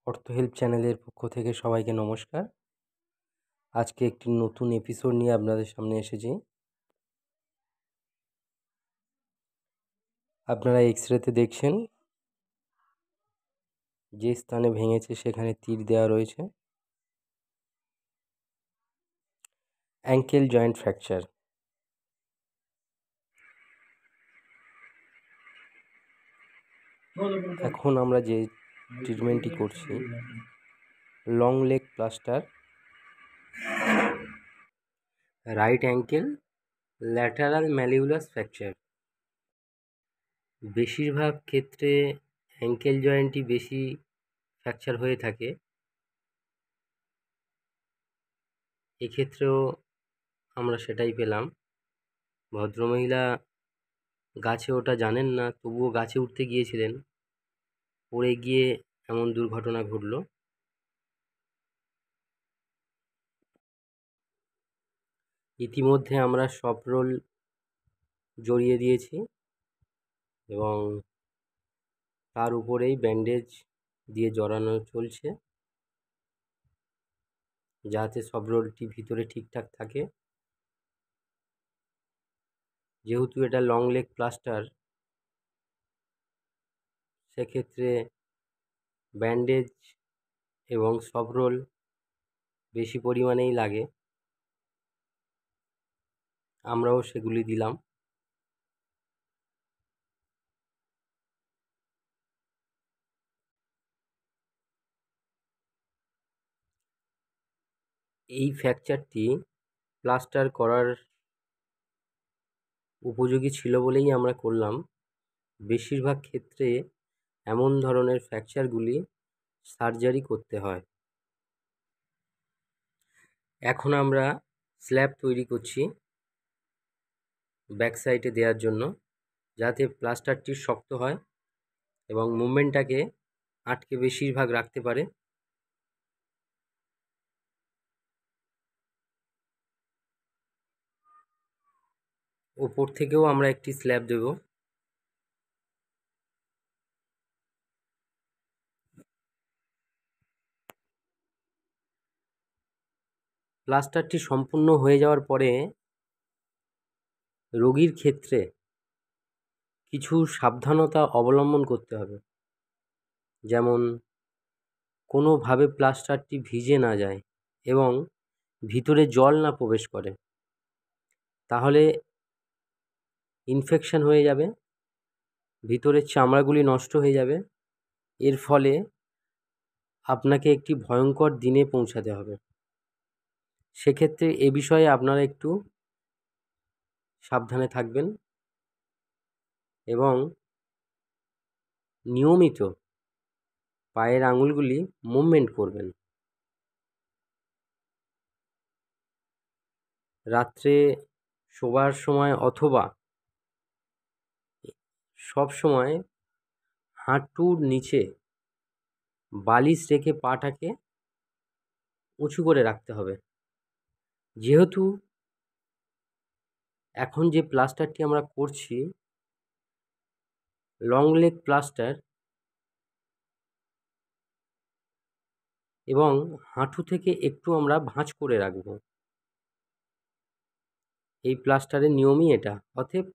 অর্থ হেল্প চ্যানেলের পক্ষ থেকে সবাইকে নমস্কার। আজকে একটি নতুন এপিসোড নিয়ে আপনাদের সামনে এসেছি। আপনারা এক্স-রেতে দেখছেন যে স্থানে ভেঙেছে সেখানে তীর দেওয়া রয়েছে। Ankle joint fracture. এখন আমরা যে ট্রিটমেন্টটি করছি long leg plaster, right ankle lateral malleolus fracture. বেশিরভাগ ক্ষেত্রে অ্যাঙ্কেল জয়েন্টই বেশি ফ্র্যাকচার হয়ে থাকে। এক্ষেত্রেও আমরা সেটাই পেলাম। ভদ্রমহিলা গাছে ওঠা জানেন না, তবুও গাছে উঠতে গিয়েছিলেন, পড়ে গিয়ে এমন দুর্ঘটনা ঘটল। ইতিমধ্যে আমরা সফরোল জড়িয়ে দিয়েছি এবং তার উপরেই ব্যান্ডেজ দিয়ে জড়ানো চলছে, যাতে সফরোলটি ভিতরে ঠিকঠাক থাকে। যেহেতু এটা লং লেগ প্লাস্টার, সেক্ষেত্রে ব্যান্ডেজ এবং সফরোল বেশি পরিমাণেই লাগে। আমরাও সেগুলি দিলাম। এই ফ্র্যাকচারটি প্লাস্টার করার উপযোগী ছিল বলেই আমরা করলাম। বেশিরভাগ ক্ষেত্রে এমন ধরনের ফ্র্যাকচারগুলি সার্জারি করতে হয়। এখন আমরা স্ল্যাব তৈরি করছি ব্যাক সাইডে দেওয়ার জন্য, যাতে প্লাস্টারটি শক্ত হয় এবং মুভমেন্টটাকে আটকে বেশিরভাগ রাখতে পারে। ওপর থেকেও আমরা একটি স্ল্যাব দেব। প্লাস্টারটি সম্পূর্ণ হয়ে যাওয়ার পরে রোগীর ক্ষেত্রে কিছু সাবধানতা অবলম্বন করতে হবে, যেমন কোনোভাবে প্লাস্টারটি ভিজে না যায় এবং ভিতরে জল না প্রবেশ করে, তাহলে ইনফেকশন হয়ে যাবে, ভিতরের চামড়াগুলি নষ্ট হয়ে যাবে। এর ফলে আপনাকে একটি ভয়ঙ্কর দিনে পৌঁছাতে হবে। সেক্ষেত্রে এ বিষয়ে আপনারা একটু সাবধানে থাকবেন এবং নিয়মিত পায়ের আঙুলগুলি মুভমেন্ট করবেন। রাত্রে শোবার সময় অথবা সব সময় হাঁটুর নিচে বালিশ রেখে পাটাকে উঁচু করে রাখতে হবে। যেহেতু এখন যে প্লাস্টারটি আমরা করছি লং লেগ প্লাস্টার, এবং হাঁটু থেকে একটু আমরা ভাঁজ করে রাখব। এই প্লাস্টারের নিয়মই এটা। অতএব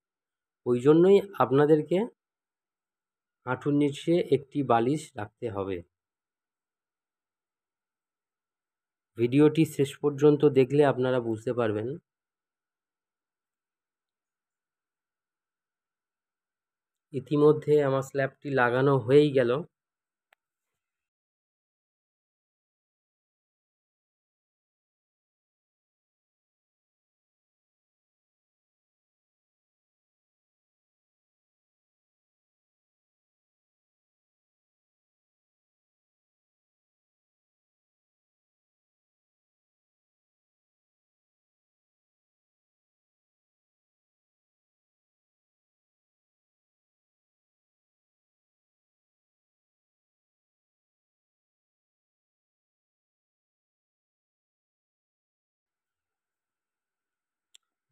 ওই জন্যই আপনাদেরকে হাঁটুর নিচে একটি বালিশ রাখতে হবে। ভিডিওটি শেষ পর্যন্ত দেখলে আপনারা বুঝতে পারবেন। ইতিমধ্যে আমার স্ল্যাবটি লাগানো হয়েই গেল।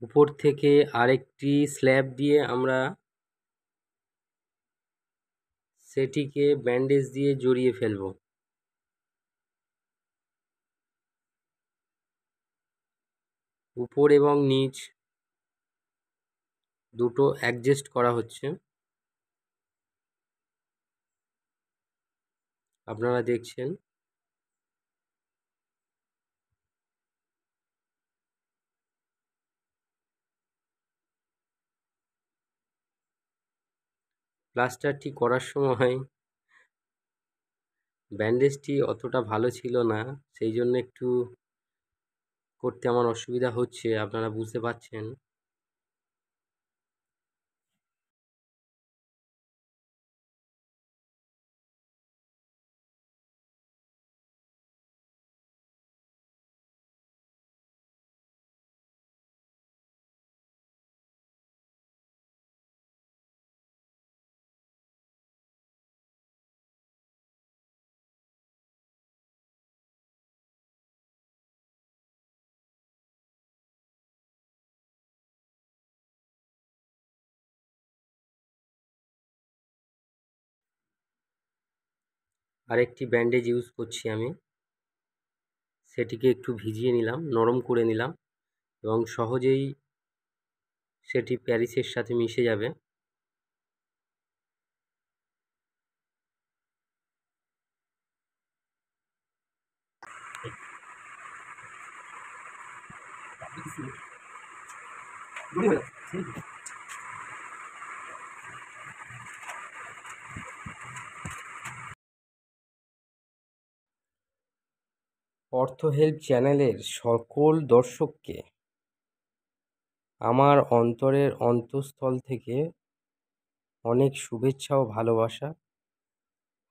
উপর থেকে আরেকটি স্ল্যাব দিয়ে আমরা সেটিকে ব্যান্ডেজ দিয়ে জড়িয়ে ফেলব। উপর এবং নিচ দুটো অ্যাডজাস্ট করা হচ্ছে। আপনারা দেখছেন। প্লাস্টারটি করার সময় ব্যান্ডেজটি অতটা ভালো ছিল না, সেই জন্য একটু করতে আমার অসুবিধা হচ্ছে, আপনারা বুঝতে পারছেন। আরেকটি ব্যান্ডেজ ইউজ করছি আমি, সেটিকে একটু ভিজিয়ে নিলাম, নরম করে নিলাম এবং সহজেই সেটি প্যারিসের সাথে মিশে যাবে। অর্থ হেল্প চ্যানেলের সকল দর্শককে আমার অন্তরের অন্তঃস্থল থেকে অনেক শুভেচ্ছা ও ভালোবাসা।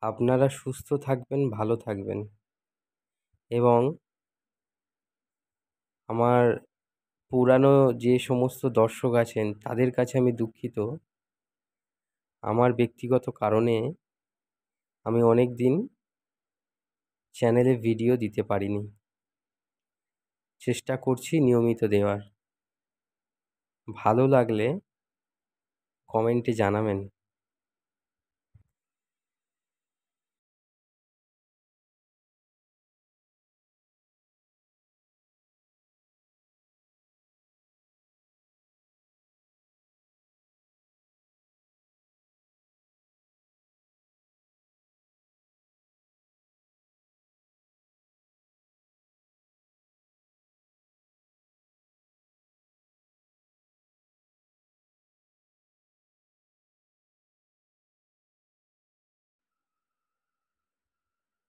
আপনারা সুস্থ থাকবেন, ভালো থাকবেন এবং আমার পুরানো যে সমস্ত দর্শক আছেন তাদের কাছে আমি দুঃখিত। আমার ব্যক্তিগত কারণে আমি অনেক দিন চ্যানেলে ভিডিও দিতে পারিনি। চেষ্টা করছি নিয়মিত দেওয়ার। ভালো লাগলে কমেন্টে জানাবেন।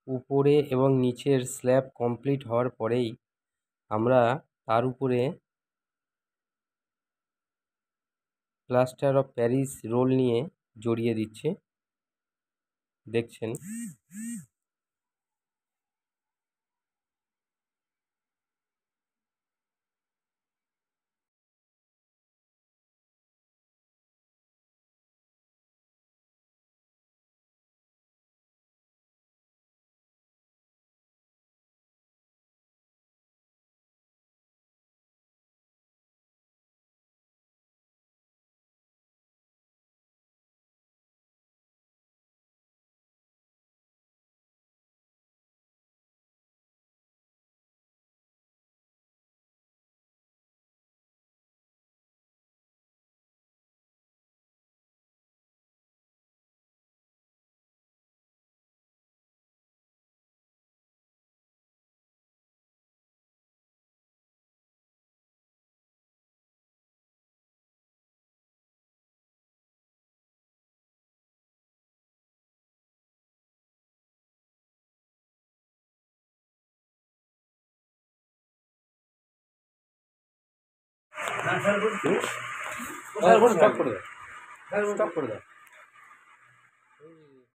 উপরে এবং নিচের স্ল্যাব কমপ্লিট হওয়ার পরেই আমরা তার উপরে প্লাস্টার অফ প্যারিস রোল নিয়ে জড়িয়ে দিচ্ছি। দেখছেন। স্টপ করে দাও।